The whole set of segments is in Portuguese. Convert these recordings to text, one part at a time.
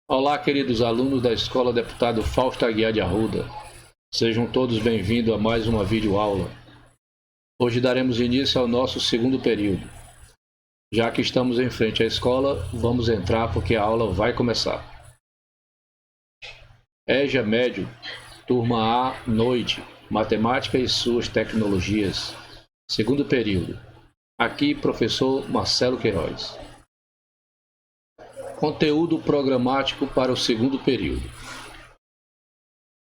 Olá, queridos alunos da Escola Deputado Fausto Aguiar de Arruda. Sejam todos bem-vindos a mais uma videoaula. Hoje daremos início ao nosso segundo período. Já que estamos em frente à escola, vamos entrar porque a aula vai começar. EJA Médio, Turma A, Noite, Matemática e suas Tecnologias. Segundo período. Aqui, professor Marcelo Queiroz. Conteúdo programático para o segundo período.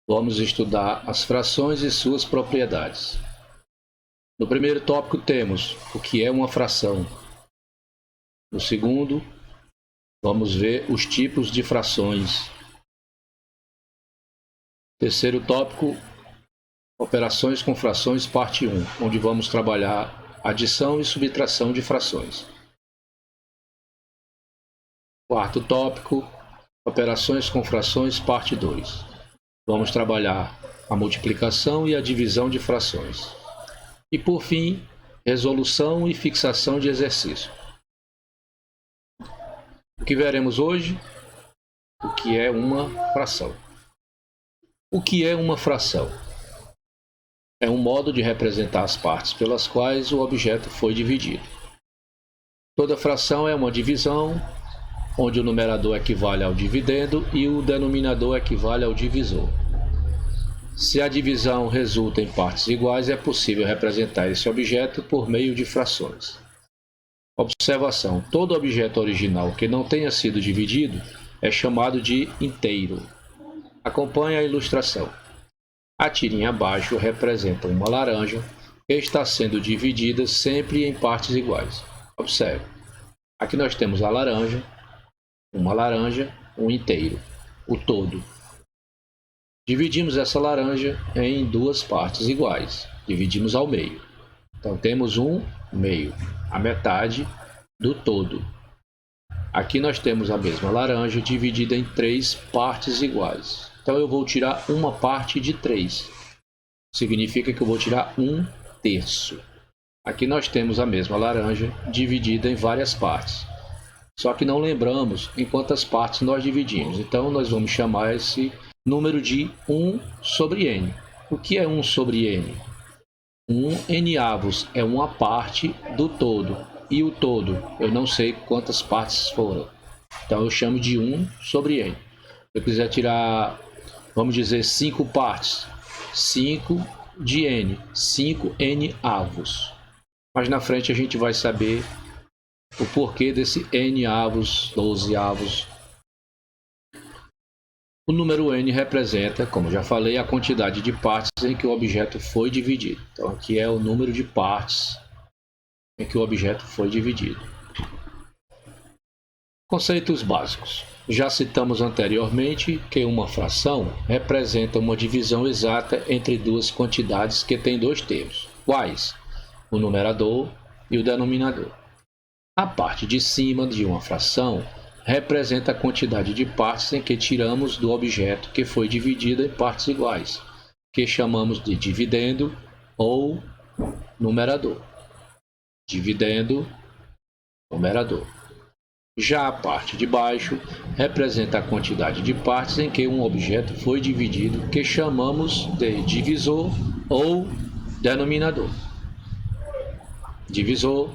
Vamos estudar as frações e suas propriedades. No primeiro tópico temos o que é uma fração. No segundo, vamos ver os tipos de frações. Terceiro tópico, operações com frações, parte 1, onde vamos trabalhar adição e subtração de frações. Quarto tópico, operações com frações, parte 2. Vamos trabalhar a multiplicação e a divisão de frações. E por fim, resolução e fixação de exercício. O que veremos hoje? O que é uma fração? O que é uma fração? É um modo de representar as partes pelas quais o objeto foi dividido. Toda fração é uma divisão, onde o numerador equivale ao dividendo e o denominador equivale ao divisor. Se a divisão resulta em partes iguais, é possível representar esse objeto por meio de frações. Observação: todo objeto original que não tenha sido dividido é chamado de inteiro. Acompanhe a ilustração. A tirinha abaixo representa uma laranja que está sendo dividida sempre em partes iguais. Observe. Aqui nós temos a laranja, uma laranja, um inteiro, o todo. Dividimos essa laranja em duas partes iguais. Dividimos ao meio. Então temos um meio, a metade do todo. Aqui nós temos a mesma laranja dividida em três partes iguais. Então eu vou tirar uma parte de 3. Significa que eu vou tirar 1/3. Aqui nós temos a mesma laranja dividida em várias partes. Só que não lembramos em quantas partes nós dividimos. Então nós vamos chamar esse número de 1 sobre n. O que é 1 sobre n? 1 n-avos é uma parte do todo. E o todo, eu não sei quantas partes foram. Então eu chamo de 1 sobre n. Se eu quiser tirar, vamos dizer, 5 partes. 5 de n, 5 n-avos. Mas na frente a gente vai saber o porquê desse n-avos, 12-avos. O número n representa, como já falei, a quantidade de partes em que o objeto foi dividido. Então aqui é o número de partes em que o objeto foi dividido. Conceitos básicos. Já citamos anteriormente que uma fração representa uma divisão exata entre duas quantidades que têm dois termos. Quais? O numerador e o denominador. A parte de cima de uma fração representa a quantidade de partes em que tiramos do objeto que foi dividido em partes iguais, que chamamos de dividendo ou numerador. Dividendo, numerador. Já a parte de baixo representa a quantidade de partes em que um objeto foi dividido, que chamamos de divisor ou denominador. Divisor,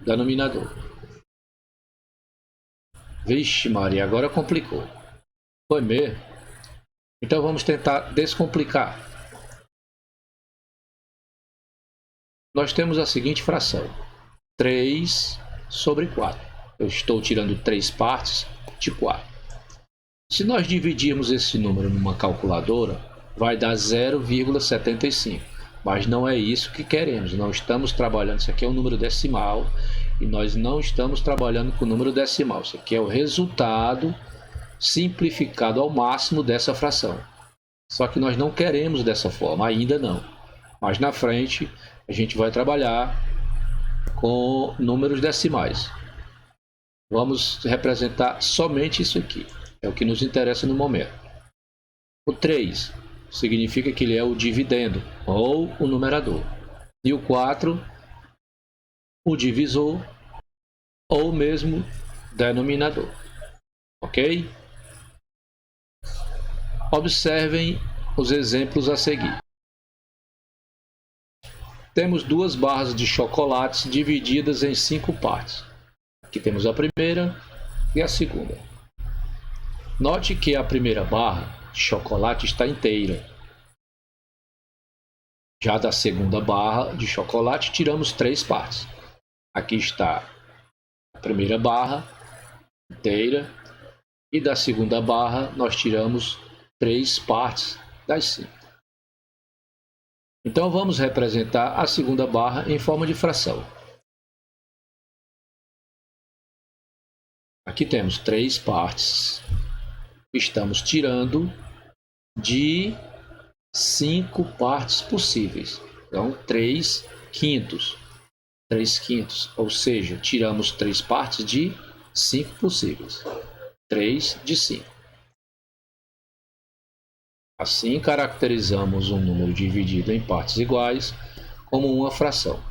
denominador. Vixe Maria, agora complicou. Foi mesmo? Então vamos tentar descomplicar. Nós temos a seguinte fração: 3 sobre 4. Eu estou tirando 3 partes de 4. Se nós dividirmos esse número numa calculadora, vai dar 0,75. Mas não é isso que queremos. Não estamos trabalhando. Isso aqui é um número decimal. E nós não estamos trabalhando com o número decimal. Isso aqui é o resultado simplificado ao máximo dessa fração. Só que nós não queremos dessa forma, ainda não. Mas na frente a gente vai trabalhar com números decimais. Vamos representar somente isso aqui. É o que nos interessa no momento. O 3 significa que ele é o dividendo ou o numerador. E o 4, o divisor ou mesmo denominador. Ok? Observem os exemplos a seguir. Temos 2 barras de chocolates divididas em 5 partes. Aqui temos a primeira e a segunda. Note que a primeira barra de chocolate está inteira. Já da segunda barra de chocolate, tiramos 3 partes. Aqui está a primeira barra inteira e da segunda barra nós tiramos 3 partes das 5. Então vamos representar a segunda barra em forma de fração. Aqui temos 3 partes. Estamos tirando de 5 partes possíveis. Então 3 quintos. 3 quintos, ou seja, tiramos 3 partes de 5 possíveis. 3 de 5. Assim, caracterizamos um número dividido em partes iguais como uma fração.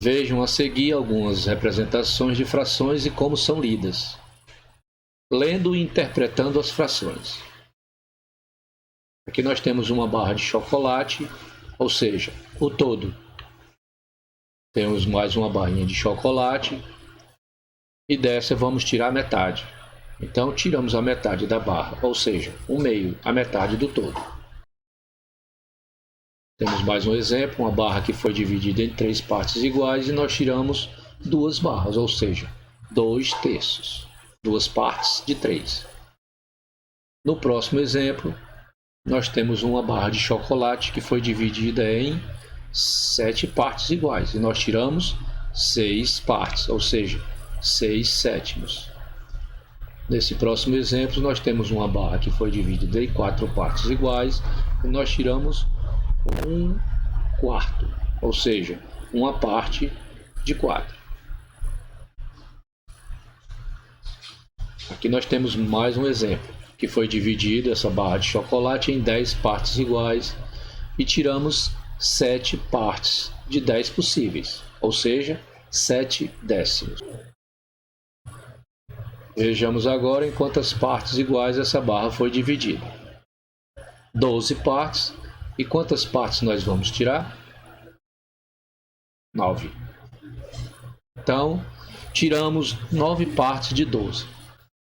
Vejam a seguir algumas representações de frações e como são lidas. Lendo e interpretando as frações. Aqui nós temos uma barra de chocolate, ou seja, o todo. Temos mais uma barrinha de chocolate e dessa vamos tirar a metade. Então, tiramos a metade da barra, ou seja, o meio, a metade do todo. Temos mais um exemplo, uma barra que foi dividida em 3 partes iguais e nós tiramos 2 barras, ou seja, 2 terços. 2 partes de 3. No próximo exemplo, nós temos uma barra de chocolate que foi dividida em 7 partes iguais e nós tiramos 6 partes, ou seja, 6 sétimos. Nesse próximo exemplo, nós temos uma barra que foi dividida em 4 partes iguais e nós tiramos 1/4, ou seja, uma parte de 4. Aqui nós temos mais um exemplo, que foi dividida essa barra de chocolate em 10 partes iguais e tiramos 7 partes de 10 possíveis, ou seja, 7 décimos. Vejamos agora em quantas partes iguais essa barra foi dividida. 12 partes. E quantas partes nós vamos tirar? 9. Então, tiramos 9 partes de 12.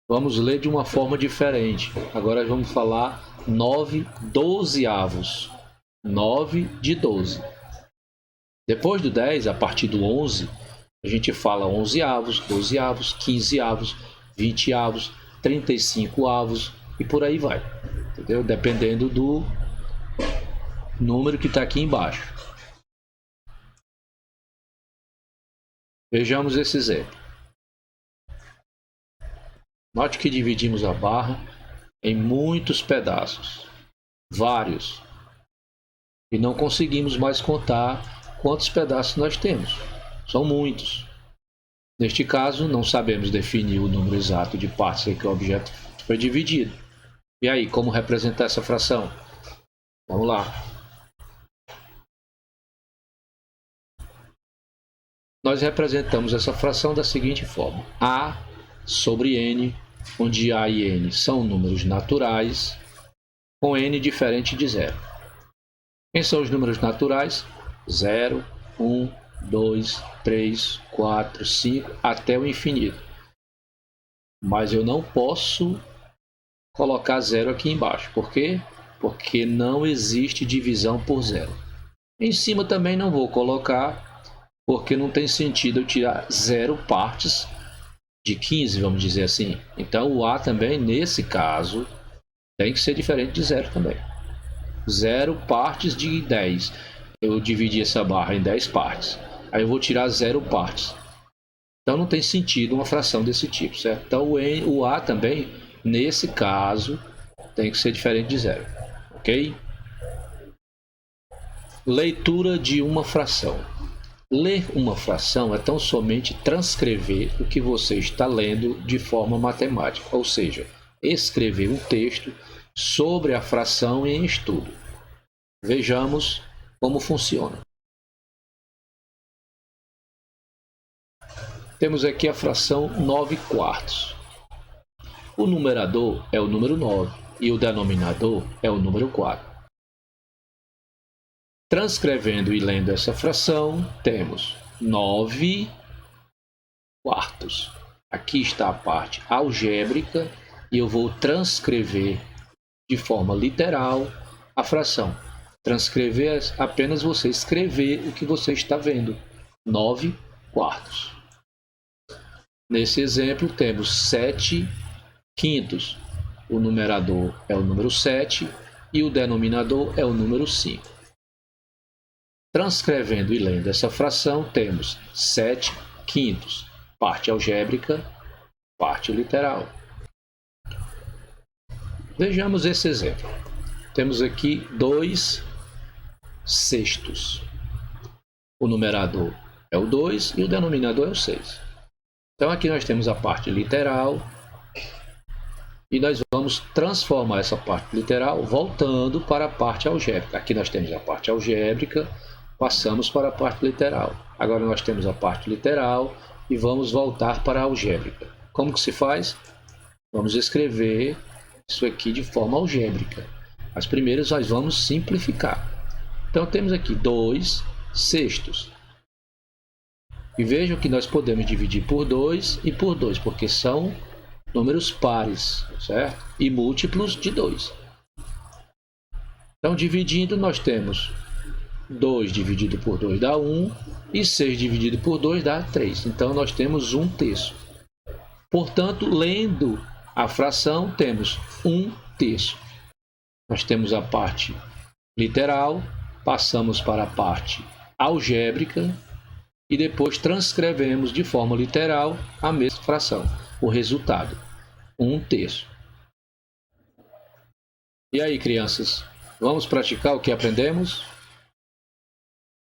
Vamos ler de uma forma diferente. Agora vamos falar 9 dozeavos. 9 de 12. Depois do 10, a partir do 11, a gente fala 11avos, 12avos, 15avos, 20avos, 35avos e por aí vai. Entendeu? Dependendo do número que está aqui embaixo. Vejamos esse exemplo. Note que dividimos a barra em muitos pedaços, vários, e não conseguimos mais contar quantos pedaços nós temos. São muitos. Neste caso, não sabemos definir o número exato de partes em que o objeto foi dividido. E aí, como representar essa fração? Vamos lá. Nós representamos essa fração da seguinte forma: A sobre N, onde A e N são números naturais, com N diferente de zero. Quem são os números naturais? 0, 1, 2, 3, 4, 5, até o infinito. Mas eu não posso colocar zero aqui embaixo. Por quê? Porque não existe divisão por zero. Em cima também não vou colocar, porque não tem sentido eu tirar 0 partes de 15, vamos dizer assim. Então o A também, nesse caso, tem que ser diferente de 0 também. 0 partes de 10. Eu dividi essa barra em 10 partes. Aí eu vou tirar 0 partes. Então não tem sentido uma fração desse tipo, certo? Então o A também, nesse caso, tem que ser diferente de 0. Ok? Leitura de uma fração. Ler uma fração é tão somente transcrever o que você está lendo de forma matemática, ou seja, escrever um texto sobre a fração em estudo. Vejamos como funciona. Temos aqui a fração 9/4. O numerador é o número 9 e o denominador é o número 4. Transcrevendo e lendo essa fração, temos 9 quartos. Aqui está a parte algébrica e eu vou transcrever de forma literal a fração. Transcrever é apenas você escrever o que você está vendo. 9 quartos. Nesse exemplo, temos 7 quintos. O numerador é o número 7 e o denominador é o número 5. Transcrevendo e lendo essa fração, temos 7 quintos. Parte algébrica, parte literal. Vejamos esse exemplo. Temos aqui 2 sextos. O numerador é o 2 e o denominador é o 6. Então aqui nós temos a parte literal e nós vamos transformar essa parte literal voltando para a parte algébrica. Aqui nós temos a parte algébrica, passamos para a parte literal. Agora nós temos a parte literal e vamos voltar para a algébrica. Como que se faz? Vamos escrever isso aqui de forma algébrica. As primeiras nós vamos simplificar. Então temos aqui 2 sextos. E vejam que nós podemos dividir por 2 e por 2, porque são números pares, certo? E múltiplos de 2. Então, dividindo, nós temos 2 dividido por 2 dá 1 e 6 dividido por 2 dá 3. Então, nós temos 1 terço. Portanto, lendo a fração, temos 1 terço. Nós temos a parte literal, passamos para a parte algébrica e depois transcrevemos de forma literal a mesma fração. O resultado, 1 terço. E aí, crianças, vamos praticar o que aprendemos?